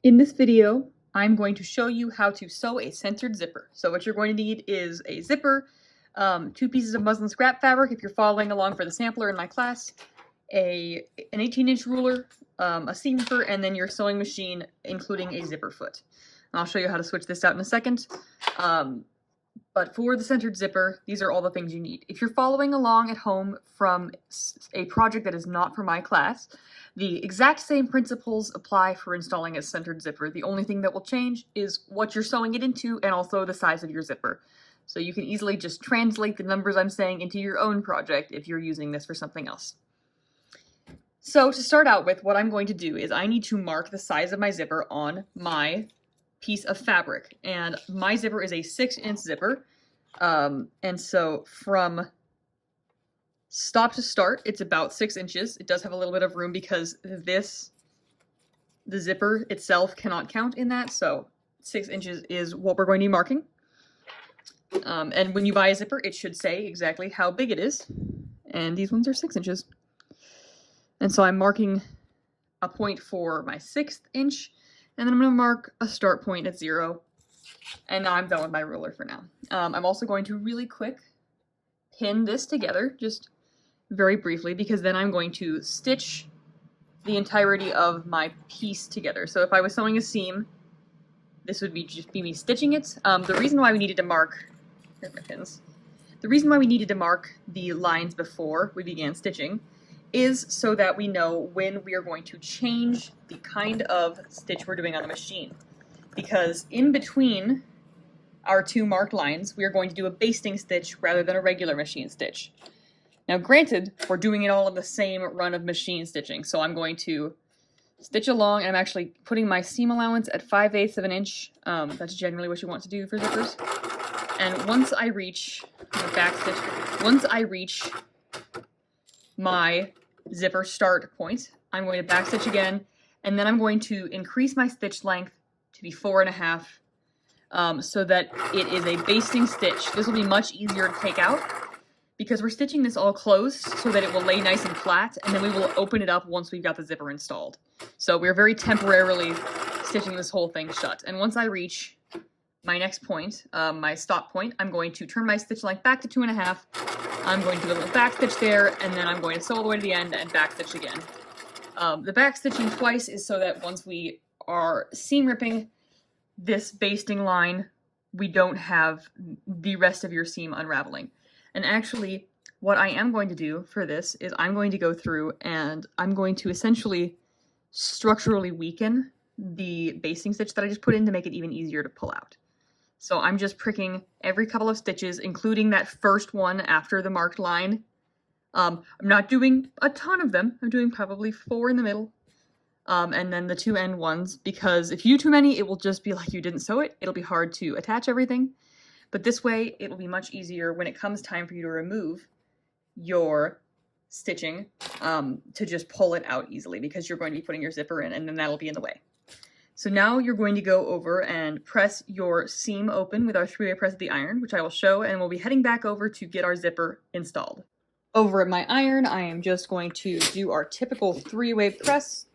In this video, I'm going to show you how to sew a centered zipper. So what you're going to need is a zipper, 2 pieces of muslin scrap fabric if you're following along for the sampler in my class, an 18-inch ruler, a seam ripper, and then your sewing machine, including a zipper foot. And I'll show you how to switch this out in a second. But for the centered zipper, these are all the things you need. If you're following along at home from a project that is not for my class, the exact same principles apply for installing a centered zipper. The only thing that will change is what you're sewing it into and also the size of your zipper. So you can easily just translate the numbers I'm saying into your own project if you're using this for something else. So to start out with, what I'm going to do is I need to mark the size of my zipper on my piece of fabric, and my zipper is a 6-inch zipper, and so from stop to start it's about 6 inches. It does have a little bit of room because the zipper itself cannot count in that, so 6 inches is what we're going to be marking. And when you buy a zipper, it should say exactly how big it is, and these ones are 6 inches. And so I'm marking a point for my 6th inch, and then I'm going to mark a start point at 0. And now I'm done with my ruler for now. I'm also going to really quick pin this together, just very briefly, because then I'm going to stitch the entirety of my piece together. So if I was sewing a seam, this would be just be me stitching it. The reason why we needed to mark, here's my pins. The reason why we needed to mark the lines before we began stitching is so that we know when we are going to change the kind of stitch we're doing on the machine. Because in between our 2 marked lines, we are going to do a basting stitch rather than a regular machine stitch. Now granted, we're doing it all in the same run of machine stitching, so I'm going to stitch along, and I'm actually putting my seam allowance at 5/8 of an inch. That's generally what you want to do for zippers. And once I reach my zipper start point, I'm going to backstitch again, and then I'm going to increase my stitch length to be 4.5, so that it is a basting stitch. This will be much easier to take out because we're stitching this all closed so that it will lay nice and flat, and then we will open it up once we've got the zipper installed. So we're very temporarily stitching this whole thing shut. And once I reach my next point, my stop point, I'm going to turn my stitch length back to 2.5. I'm going to do a little back stitch there, and then I'm going to sew all the way to the end and back stitch again. The back stitching twice is so that once we are seam ripping this basting line, we don't have the rest of your seam unraveling. And actually, what I am going to do for this is I'm going to go through and I'm going to essentially structurally weaken the basting stitch that I just put in to make it even easier to pull out. So I'm just pricking every couple of stitches, including that first one after the marked line. I'm not doing a ton of them. I'm doing probably 4 in the middle, and then the 2 end ones, because if you do too many, it will just be like you didn't sew it. It'll be hard to attach everything. But this way, it will be much easier when it comes time for you to remove your stitching, to just pull it out easily, because you're going to be putting your zipper in, and then that'll be in the way. So now you're going to go over and press your seam open with our 3-way press of the iron, which I will show, and we'll be heading back over to get our zipper installed. Over at my iron, I am just going to do our typical 3-way press.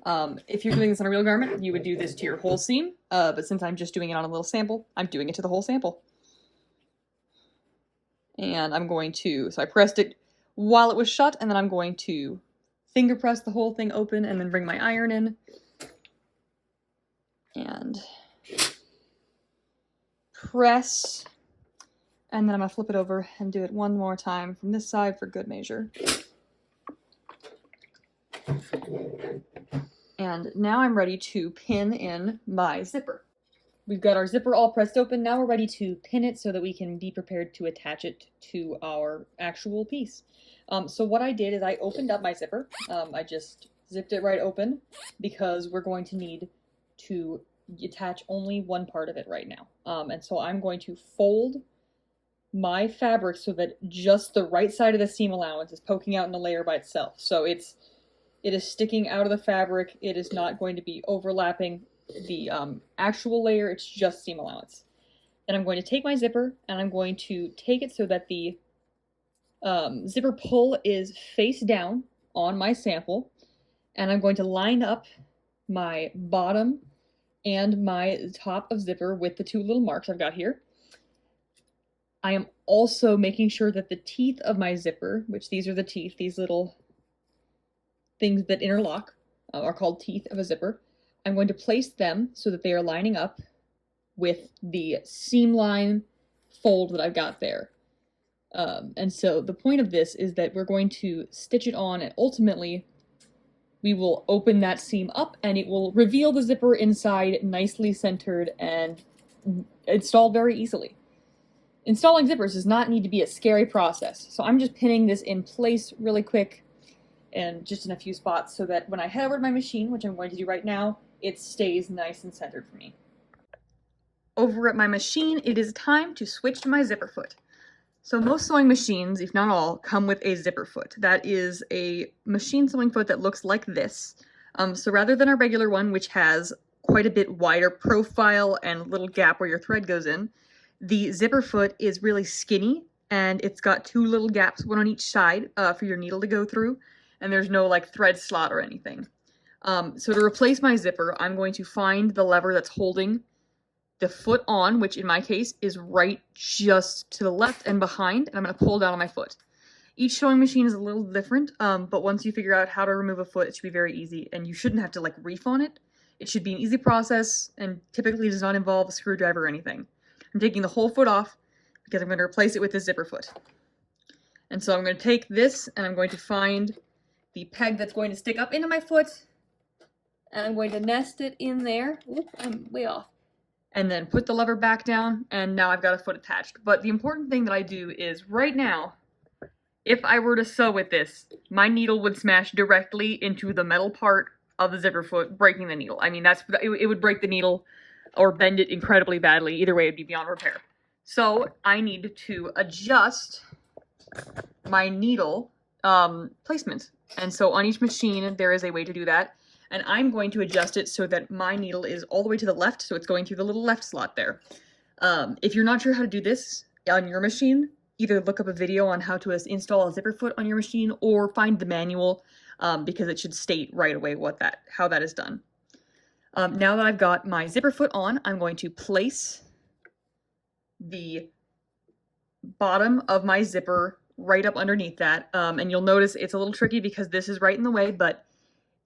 If you're doing this on a real garment, you would do this to your whole seam, but since I'm just doing it on a little sample, I'm doing it to the whole sample. And I'm going to, so I pressed it while it was shut, and then I'm going to finger press the whole thing open and then bring my iron in. And press, and then I'm going to flip it over and do it one more time from this side for good measure. And now I'm ready to pin in my zipper. We've got our zipper all pressed open. Now we're ready to pin it so that we can be prepared to attach it to our actual piece. So what I did is I opened up my zipper. I just zipped it right open because we're going to need to attach only one part of it right now. And so I'm going to fold my fabric so that just the right side of the seam allowance is poking out in the layer by itself. So it is sticking out of the fabric. It is not going to be overlapping the actual layer. It's just seam allowance. Then I'm going to take my zipper and I'm going to take it so that the zipper pull is face down on my sample, and I'm going to line up my bottom and my top of zipper with the two little marks I've got here. I am also making sure that the teeth of my zipper, which these are the teeth, these little things that interlock, are called teeth of a zipper. I'm going to place them so that they are lining up with the seam line fold that I've got there. And so the point of this is that we're going to stitch it on, and ultimately we will open that seam up and it will reveal the zipper inside nicely centered and installed very easily. Installing zippers does not need to be a scary process, so I'm just pinning this in place really quick and just in a few spots so that when I head over to my machine, which I'm going to do right now, it stays nice and centered for me. Over at my machine, it is time to switch to my zipper foot. So most sewing machines, if not all, come with a zipper foot. That is a machine sewing foot that looks like this. So rather than our regular one, which has quite a bit wider profile and a little gap where your thread goes in, the zipper foot is really skinny, and it's got two little gaps, one on each side, for your needle to go through, and there's no like thread slot or anything. So to replace my zipper, I'm going to find the lever that's holding the foot on, which in my case is right just to the left and behind, and I'm going to pull down on my foot. Each sewing machine is a little different, but once you figure out how to remove a foot, it should be very easy, and you shouldn't have to like reef on it. It should be an easy process, and typically does not involve a screwdriver or anything. I'm taking the whole foot off because I'm going to replace it with this zipper foot. And so I'm going to take this and I'm going to find the peg that's going to stick up into my foot, and I'm going to nest it in there. Oop, I'm way off. And then put the lever back down, and now I've got a foot attached. But the important thing that I do is right now, if I were to sew with this, my needle would smash directly into the metal part of the zipper foot, breaking the needle. I mean, it would break the needle or bend it incredibly badly. Either way, it'd be beyond repair. So I need to adjust my needle placement. And so on each machine, there is a way to do that. And I'm going to adjust it so that my needle is all the way to the left, so it's going through the little left slot there. If you're not sure how to do this on your machine, either look up a video on how to install a zipper foot on your machine or find the manual, because it should state right away how that is done. Now that I've got my zipper foot on, I'm going to place the bottom of my zipper right up underneath that. And you'll notice it's a little tricky because this is right in the way, but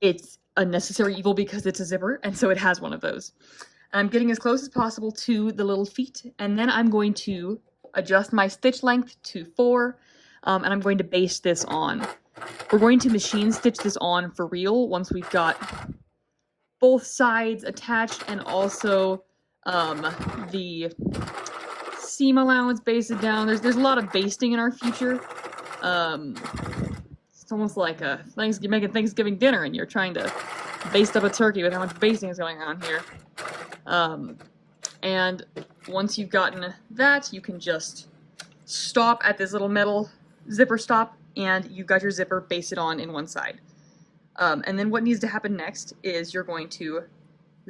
it's a necessary evil because it's a zipper, and so it has one of those. I'm getting as close as possible to the little feet, and then I'm going to adjust my stitch length to 4, and I'm going to baste this on. We're going to machine stitch this on for real once we've got both sides attached and also the seam allowance basted down. There's a lot of basting in our future. It's almost like you're making Thanksgiving dinner and you're trying to baste up a turkey with how much basting is going on here. And once you've gotten that, you can just stop at this little metal zipper stop, and you've got your zipper basted on in one side. And then what needs to happen next is you're going to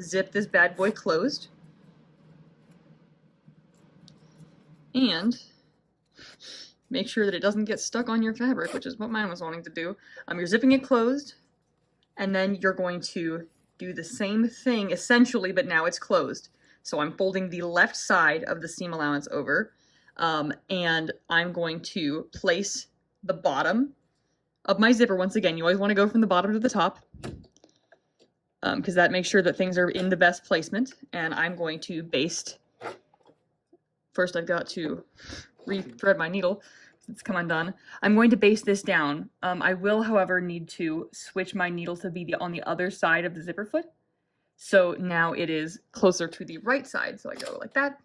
zip this bad boy closed. And make sure that it doesn't get stuck on your fabric, which is what mine was wanting to do. You're zipping it closed, and then you're going to do the same thing, essentially, but now it's closed. So I'm folding the left side of the seam allowance over, and I'm going to place the bottom of my zipper. Once again, you always want to go from the bottom to the top, because that makes sure that things are in the best placement, and I'm going to baste. First, I've got to re-thread my needle. It's come undone. I'm going to baste this down. I will, however, need to switch my needle to be on the other side of the zipper foot. So now it is closer to the right side. So I go like that.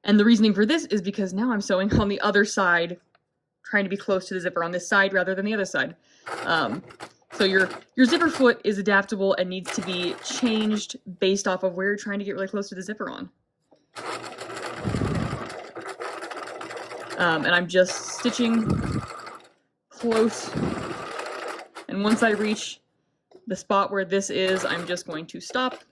And the reasoning for this is because now I'm sewing on the other side, trying to be close to the zipper on this side rather than the other side. So your zipper foot is adaptable and needs to be changed based off of where you're trying to get really close to the zipper on. And I'm just stitching close, and once I reach the spot where this is, I'm just going to stop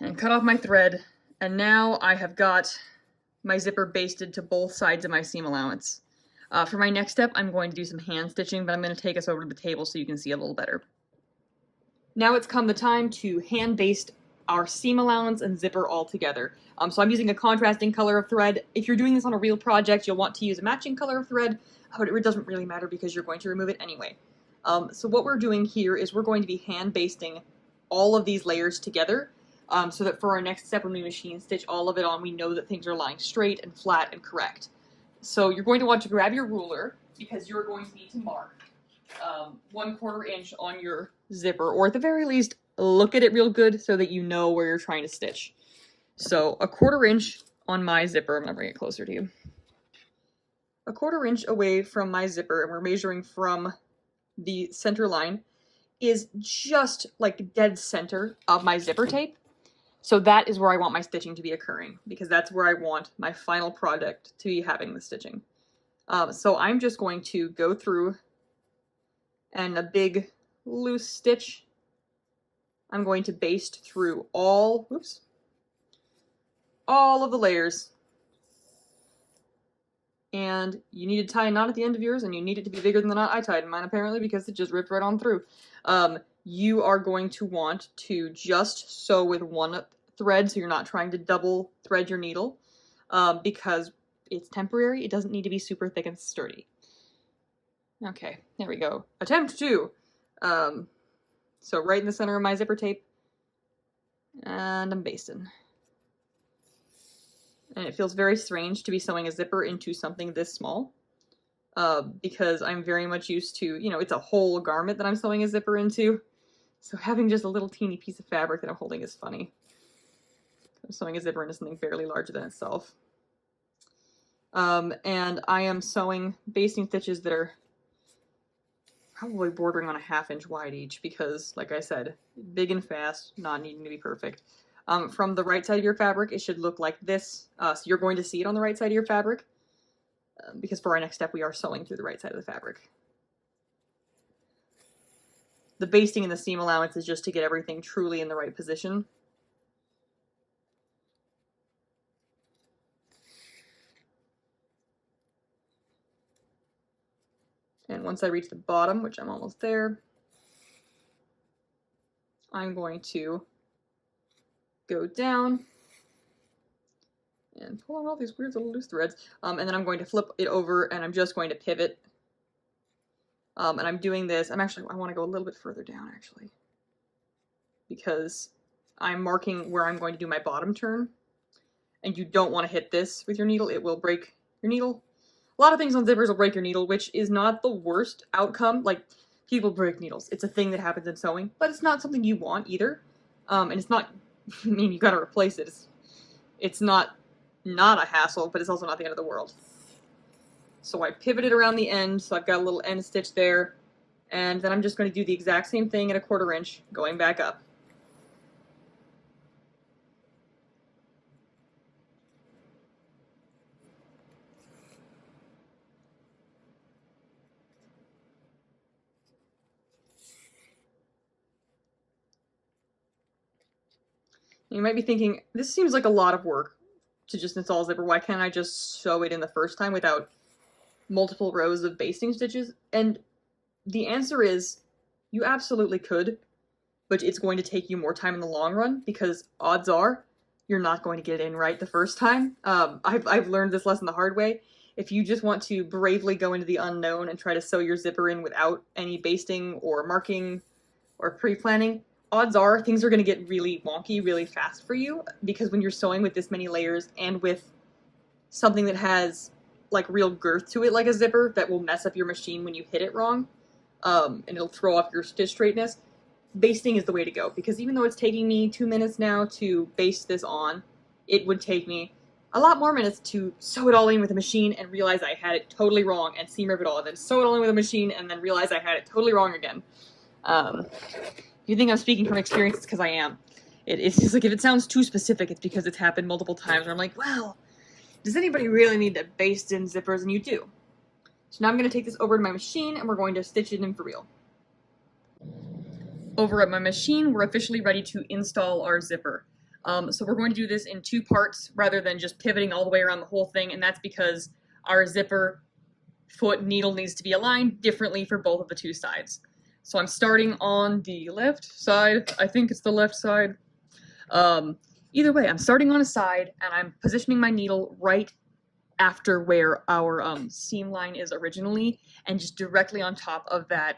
and cut off my thread, and now I have got my zipper basted to both sides of my seam allowance. For my next step, I'm going to do some hand stitching, but I'm going to take us over to the table so you can see a little better. Now it's come the time to hand baste our seam allowance and zipper all together. So I'm using a contrasting color of thread. If you're doing this on a real project, you'll want to use a matching color of thread, but it doesn't really matter because you're going to remove it anyway. So what we're doing here is we're going to be hand basting all of these layers together, so that for our next step when we machine stitch all of it on, we know that things are lying straight and flat and correct. So you're going to want to grab your ruler because you're going to need to mark 1/4 inch on your zipper, or at the very least, look at it real good so that you know where you're trying to stitch. So 1/4 inch on my zipper. I'm gonna bring it closer to you. 1/4 inch away from my zipper, and we're measuring from the center line, is just like dead center of my zipper tape. So that is where I want my stitching to be occurring, because that's where I want my final product to be having the stitching. So I'm just going to go through, and a big loose stitch, I'm going to baste through all of the layers. And you need to tie a knot at the end of yours, and you need it to be bigger than the knot I tied in mine, apparently, because it just ripped right on through. You are going to want to just sew with one thread, so you're not trying to double thread your needle, because it's temporary. It doesn't need to be super thick and sturdy. Okay, there we go. Attempt 2. So right in the center of my zipper tape, and I'm basting. And it feels very strange to be sewing a zipper into something this small, because I'm very much used to, you know, it's a whole garment that I'm sewing a zipper into, so having just a little teeny piece of fabric that I'm holding is funny. I'm sewing a zipper into something barely larger than itself. And I am sewing basting stitches that are probably bordering on a 1/2 inch wide each, because, like I said, big and fast, not needing to be perfect. From the right side of your fabric, it should look like this. So you're going to see it on the right side of your fabric, because for our next step, we are sewing through the right side of the fabric. The basting and the seam allowance is just to get everything truly in the right position. And once I reach the bottom, which I'm almost there, I'm going to go down and pull out all these weird little loose threads, and then I'm going to flip it over, and I'm just going to pivot. And I'm doing this, I want to go a little bit further down, actually, because I'm marking where I'm going to do my bottom turn, and you don't want to hit this with your needle. It will break your needle. A lot of things on zippers will break your needle, which is not the worst outcome. Like, people break needles. It's a thing that happens in sewing, but it's not something you want either. And it's not, I mean, you gotta replace it. It's not a hassle, but it's also not the end of the world. So I pivoted around the end, so I've got a little end stitch there, and then I'm just going to do the exact same thing at 1/4 inch, going back up. You might be thinking, this seems like a lot of work to just install a zipper. Why can't I just sew it in the first time without multiple rows of basting stitches? And the answer is, you absolutely could, but it's going to take you more time in the long run, because odds are you're not going to get it in right the first time. I've learned this lesson the hard way. If you just want to bravely go into the unknown and try to sew your zipper in without any basting or marking or pre-planning, odds are things are going to get really wonky really fast for you, because when you're sewing with this many layers and with something that has like real girth to it, like a zipper, that will mess up your machine when you hit it wrong, and it'll throw off your stitch straightness, basting is the way to go. Because even though it's taking me 2 minutes now to baste this on, it would take me a lot more minutes to sew it all in with a machine and realize I had it totally wrong, and seam rip it all, and then sew it all in with a machine and then realize I had it totally wrong again. If you think I'm speaking from experience, it's because I am. It's just like, if it sounds too specific, it's because it's happened multiple times where I'm like, well, does anybody really need to baste in zippers? And you do. So now I'm going to take this over to my machine, and we're going to stitch it in for real. Over at my machine, we're officially ready to install our zipper. So we're going to do this in 2 parts rather than just pivoting all the way around the whole thing, and that's because our zipper foot needle needs to be aligned differently for both of the 2 sides. So I'm starting on the left side. I think it's the left side. Either way, I'm starting on a side and I'm positioning my needle right after where our seam line is originally, and just directly on top of that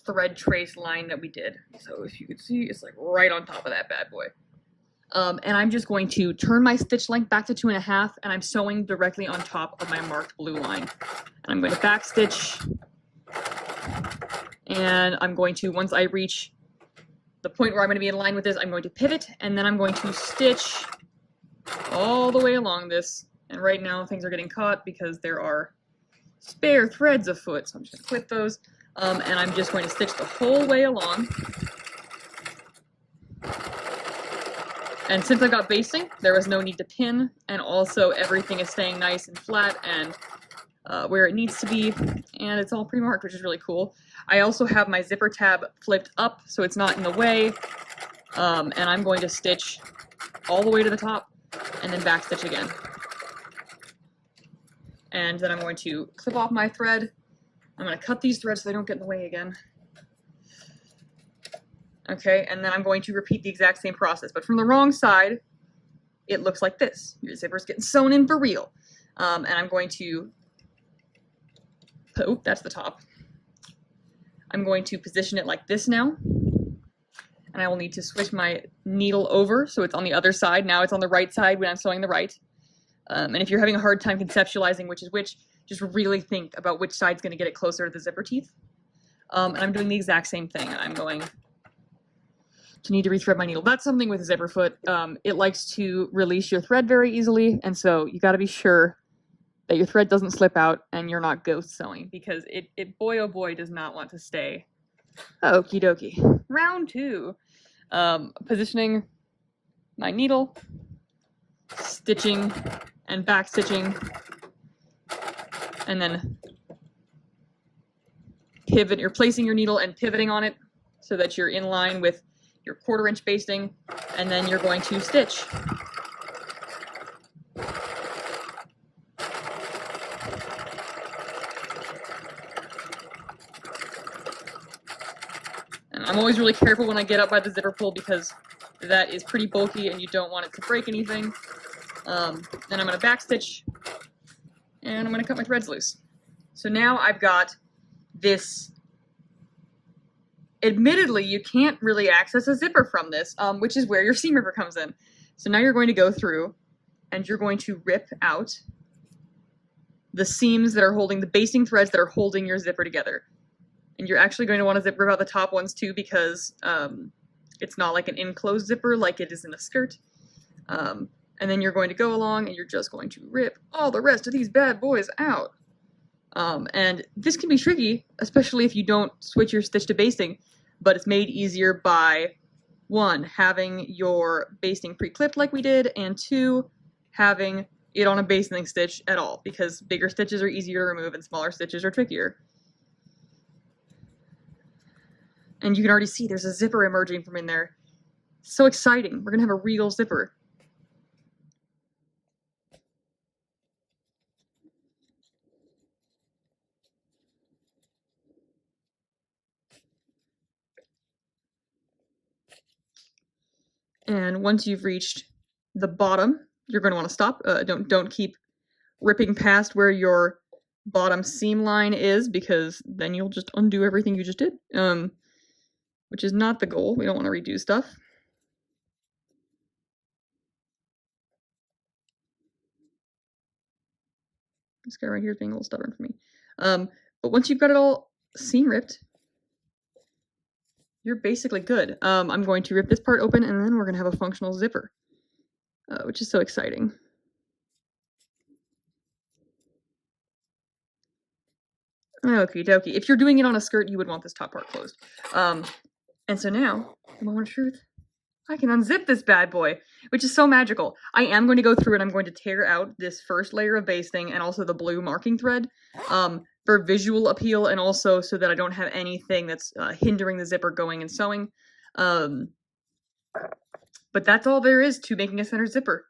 thread trace line that we did. So if you could see, it's like right on top of that bad boy. And I'm just going to turn my stitch length back to 2.5, and I'm sewing directly on top of my marked blue line. And I'm going to back stitch, and I'm going to, once I reach the point where I'm going to be in line with this, I'm going to pivot, and then I'm going to stitch all the way along this. And right now things are getting caught because there are spare threads afoot, so I'm just going to clip those, and I'm just going to stitch the whole way along. And since I got basting, there was no need to pin, and also everything is staying nice and flat and where it needs to be, and it's all pre-marked, which is really cool. I also have my zipper tab flipped up so it's not in the way, and I'm going to stitch all the way to the top and then back stitch again. And then I'm going to clip off my thread. I'm going to cut these threads so they don't get in the way again. Okay, and then I'm going to repeat the exact same process, but from the wrong side, it looks like this. Your zipper's getting sewn in for real. And I'm going to, oh, that's the top. I'm going to position it like this now. And I will need to switch my needle over so it's on the other side. Now it's on the right side when I'm sewing the right. And if you're having a hard time conceptualizing which is which, just really think about which side's going to get it closer to the zipper teeth. And I'm doing the exact same thing. I'm going to need to rethread my needle. That's something with a zipper foot. It likes to release your thread very easily, and so you got to be sure that your thread doesn't slip out and you're not ghost sewing, because it boy oh boy does not want to stay. Okie dokie. Round 2. Positioning my needle, stitching and back stitching, and then pivot. You're placing your needle and pivoting on it so that you're in line with your 1/4 inch basting, and then you're going to stitch. And I'm always really careful when I get up by the zipper pull because that is pretty bulky and you don't want it to break anything. Then I'm going to back stitch, and I'm going to cut my threads loose. So now I've got this. Admittedly, you can't really access a zipper from this, which is where your seam ripper comes in. So now you're going to go through and you're going to rip out the seams that are holding the basting threads that are holding your zipper together. And you're actually going to want to rip out the top ones too, because it's not like an enclosed zipper like it is in a skirt. And then you're going to go along and you're just going to rip all the rest of these bad boys out. And this can be tricky, especially if you don't switch your stitch to basting, but it's made easier by 1, having your basting pre-clipped like we did, and 2, having it on a basting stitch at all, because bigger stitches are easier to remove and smaller stitches are trickier. And you can already see there's a zipper emerging from in there. So exciting. We're going to have a real zipper. And once you've reached the bottom, you're going to want to stop. Don't keep ripping past where your bottom seam line is, because then you'll just undo everything you just did, which is not the goal. We don't want to redo stuff. This guy right here is being a little stubborn for me. But once you've got it all seam ripped, you're basically good. I'm going to rip this part open, and then we're going to have a functional zipper, which is so exciting. Okie dokie. If you're doing it on a skirt, you would want this top part closed. And so now, the moment of truth, I can unzip this bad boy, which is so magical. I am going to go through and I'm going to tear out this first layer of basting and also the blue marking thread for visual appeal, and also so that I don't have anything that's hindering the zipper going and sewing. But that's all there is to making a center zipper.